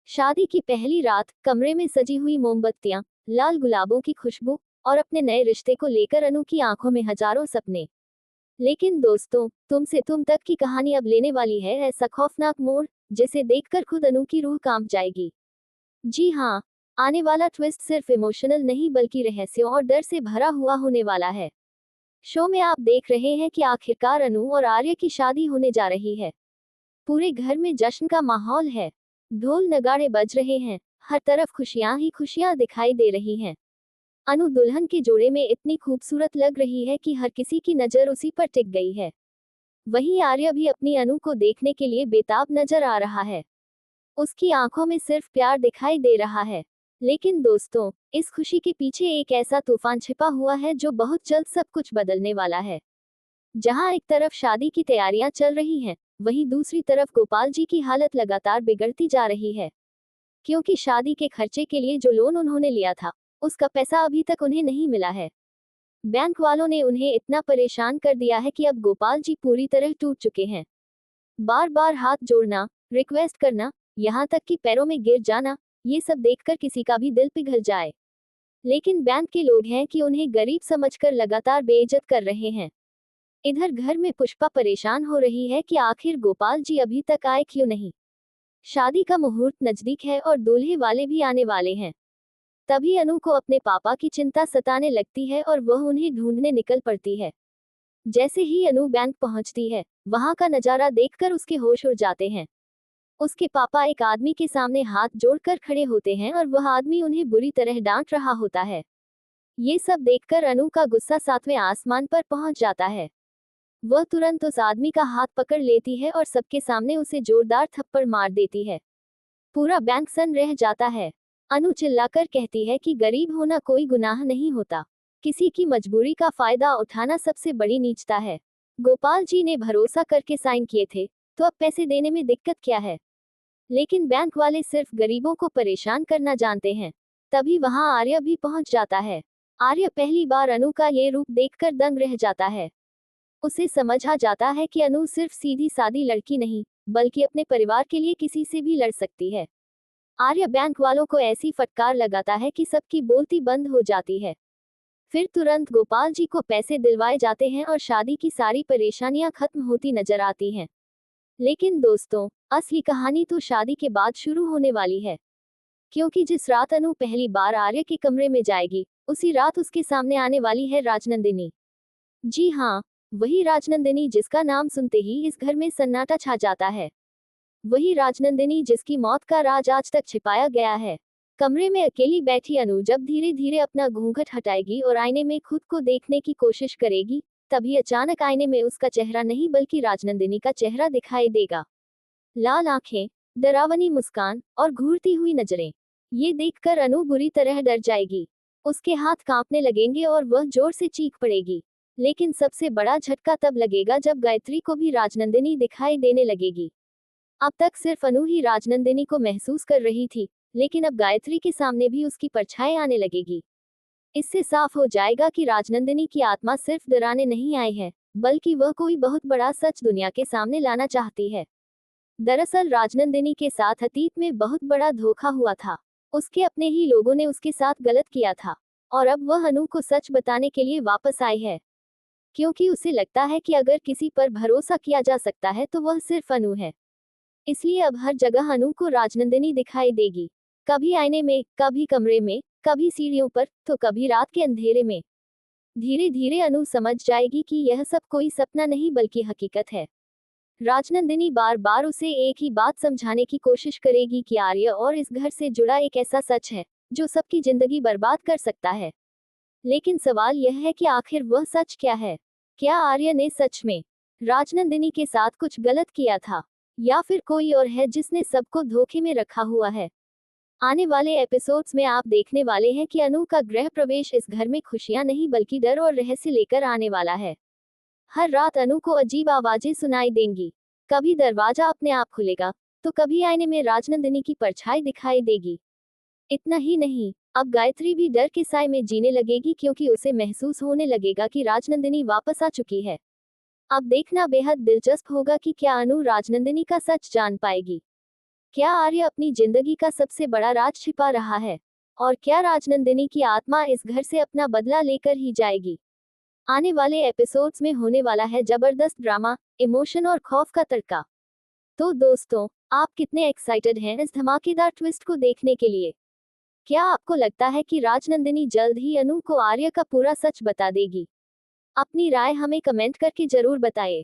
शादी की पहली रात, कमरे में सजी हुई मोमबत्तियां, लाल गुलाबों की खुशबू और अपने नए रिश्ते को लेकर अनु की आंखों में हजारों सपने। लेकिन दोस्तों, तुमसे तुम तक की कहानी अब लेने वाली है ऐसा खौफनाक मोड़ जिसे देखकर खुद अनु की रूह कांप जाएगी। जी हाँ, आने वाला ट्विस्ट सिर्फ इमोशनल नहीं बल्कि रहस्यों और डर से भरा हुआ होने वाला है। शो में आप देख रहे हैं कि आखिरकार अनु और आर्य की शादी होने जा रही है। पूरे घर में जश्न का माहौल है। ढोल नगाड़े बज रहे हैं। हर तरफ खुशियां ही खुशियां दिखाई दे रही हैं। अनु दुल्हन के जोड़े में इतनी खूबसूरत लग रही है कि हर किसी की नजर उसी पर टिक गई है। वहीं आर्य भी अपनी अनु को देखने के लिए बेताब नजर आ रहा है। उसकी आंखों में सिर्फ प्यार दिखाई दे रहा है। लेकिन दोस्तों, इस खुशी के पीछे एक ऐसा तूफान छिपा हुआ है जो बहुत जल्द सब कुछ बदलने वाला है। जहां एक तरफ शादी की तैयारियां चल रही हैं, वहीं दूसरी तरफ गोपाल जी की हालत लगातार बिगड़ती जा रही है। क्योंकि शादी के खर्चे के लिए जो लोन उन्होंने लिया था, उसका पैसा अभी तक उन्हें नहीं मिला है। बैंक वालों ने उन्हें इतना परेशान कर दिया है कि अब गोपाल जी पूरी तरह टूट चुके हैं। बार बार हाथ जोड़ना, रिक्वेस्ट करना, यहाँ तक कि पैरों में गिर जाना, ये सब देखकर किसी का भी दिल पिघल जाए। लेकिन बैंक के लोग हैं कि उन्हें गरीब समझकर लगातार बेइज्जत कर रहे हैं। इधर घर में पुष्पा परेशान हो रही है कि आखिर गोपाल जी अभी तक आए क्यों नहीं। शादी का मुहूर्त नजदीक है और दूल्हे वाले भी आने वाले हैं। तभी अनु को अपने पापा की चिंता सताने लगती है और वह उन्हें ढूंढने निकल पड़ती है। जैसे ही अनु बैंक पहुंचती है, वहां का नजारा देखकर उसके होश उड़ जाते हैं। उसके पापा एक आदमी के सामने हाथ जोड़कर खड़े होते हैं और वह आदमी उन्हें बुरी तरह डांट रहा होता है। ये सब देखकर अनु का गुस्सा सातवें आसमान पर पहुंच जाता है। वह तुरंत उस आदमी का हाथ पकड़ लेती है और सबके सामने उसे जोरदार थप्पड़ मार देती है। पूरा बैंक सन्न रह जाता है। अनु चिल्लाकर कहती है कि गरीब होना कोई गुनाह नहीं होता। किसी की मजबूरी का फायदा उठाना सबसे बड़ी नीचता है। गोपाल जी ने भरोसा करके साइन किए थे, तो अब पैसे देने में दिक्कत क्या है। लेकिन बैंक वाले सिर्फ गरीबों को परेशान करना जानते हैं। तभी वहां आर्य भी पहुंच जाता है। आर्य पहली बार अनु का ये रूप देखकर दंग रह जाता है। उसे समझ आ जाता है कि अनु सिर्फ सीधी सादी लड़की नहीं, बल्कि अपने परिवार के लिए किसी से भी लड़ सकती है। आर्य बैंक वालों को ऐसी फटकार लगाता है कि सबकी बोलती बंद हो जाती है। फिर तुरंत गोपाल जी को पैसे दिलवाए जाते हैं और शादी की सारी परेशानियां खत्म होती नजर आती हैं। लेकिन दोस्तों, असली कहानी तो शादी के बाद शुरू होने वाली है। क्योंकि जिस रात अनु पहली बार आर्य के कमरे में जाएगी, उसी रात उसके सामने आने वाली है राजनंदिनी। जी हाँ, वही राजनंदिनी जिसका नाम सुनते ही इस घर में सन्नाटा छा जाता है। वही राजनंदिनी जिसकी मौत का राज आज तक छिपाया गया है। कमरे में अकेली बैठी अनु जब धीरे धीरे अपना घूंघट हटाएगी और आईने में खुद को देखने की कोशिश करेगी, तभी अचानक आईने में उसका चेहरा नहीं बल्कि राजनंदिनी का चेहरा दिखाई देगा। लाल आंखें, डरावनी मुस्कान और घूरती हुई नजरें। ये देखकर अनु बुरी तरह डर जाएगी। उसके हाथ कांपने लगेंगे और वह जोर से चीख पड़ेगी। लेकिन सबसे बड़ा झटका तब लगेगा जब गायत्री को भी राजनंदिनी दिखाई देने लगेगी। अब तक सिर्फ अनु ही राजनंदिनी को महसूस कर रही थी, लेकिन अब गायत्री के सामने भी उसकी परछाई आने लगेगी। इससे साफ हो जाएगा कि राजनंदिनी की आत्मा सिर्फ डराने नहीं आई है, बल्कि वह कोई बहुत बड़ा सच दुनिया के सामने लाना चाहती है। दरअसल राजनंदिनी के साथ अतीत में बहुत बड़ा धोखा हुआ था। उसके अपने ही लोगों ने उसके साथ गलत किया था। और अब वह अनु को सच बताने के लिए वापस आई है। क्योंकि उसे लगता है कि अगर किसी पर भरोसा किया जा सकता है तो वह सिर्फ अनु है। इसलिए अब हर जगह अनु को राजनंदिनी दिखाई देगी। कभी आईने में, कभी कमरे में, कभी सीढ़ियों पर, तो कभी रात के अंधेरे में। धीरे धीरे अनु समझ जाएगी कि यह सब कोई सपना नहीं बल्कि हकीकत है। राजनंदिनी बार बार उसे एक ही बात समझाने की कोशिश करेगी कि आर्य और इस घर से जुड़ा एक ऐसा सच है जो सबकी जिंदगी बर्बाद कर सकता है। लेकिन सवाल यह है कि आखिर वह सच क्या है। क्या आर्य ने सच में राजनंदिनी के साथ कुछ गलत किया था, या फिर कोई और है जिसने सबको धोखे में रखा हुआ है। आने वाले एपिसोड्स में आप देखने वाले हैं कि अनु का गृह प्रवेश इस घर में खुशियां नहीं बल्कि डर और रहस्य लेकर आने वाला है। हर रात अनु को अजीब आवाजें सुनाई देंगी। कभी दरवाजा अपने आप खुलेगा, तो कभी आईने में राजनंदिनी की परछाई दिखाई देगी। इतना ही नहीं, अब गायत्री भी डर के साए में जीने लगेगी क्योंकि उसे महसूस होने लगेगा कि राजनंदिनी वापस आ चुकी है। अब देखना बेहद दिलचस्प होगा कि क्या अनु राजनंदिनी का सच जान पाएगी। क्या आर्य अपनी जिंदगी का सबसे बड़ा राज छिपा रहा है? और क्या राजनंदिनी की आत्मा इस घर से अपना बदला लेकर ही जाएगी? आने वाले एपिसोड्स में होने वाला है जबरदस्त ड्रामा, इमोशन और खौफ का तड़का। तो दोस्तों, आप कितने एक्साइटेड हैं इस धमाकेदार ट्विस्ट को देखने के लिए? क्या आपको लगता है कि राजनंदिनी जल्द ही अनु को आर्य का पूरा सच बता देगी? अपनी राय हमें कमेंट करके जरूर बताएं।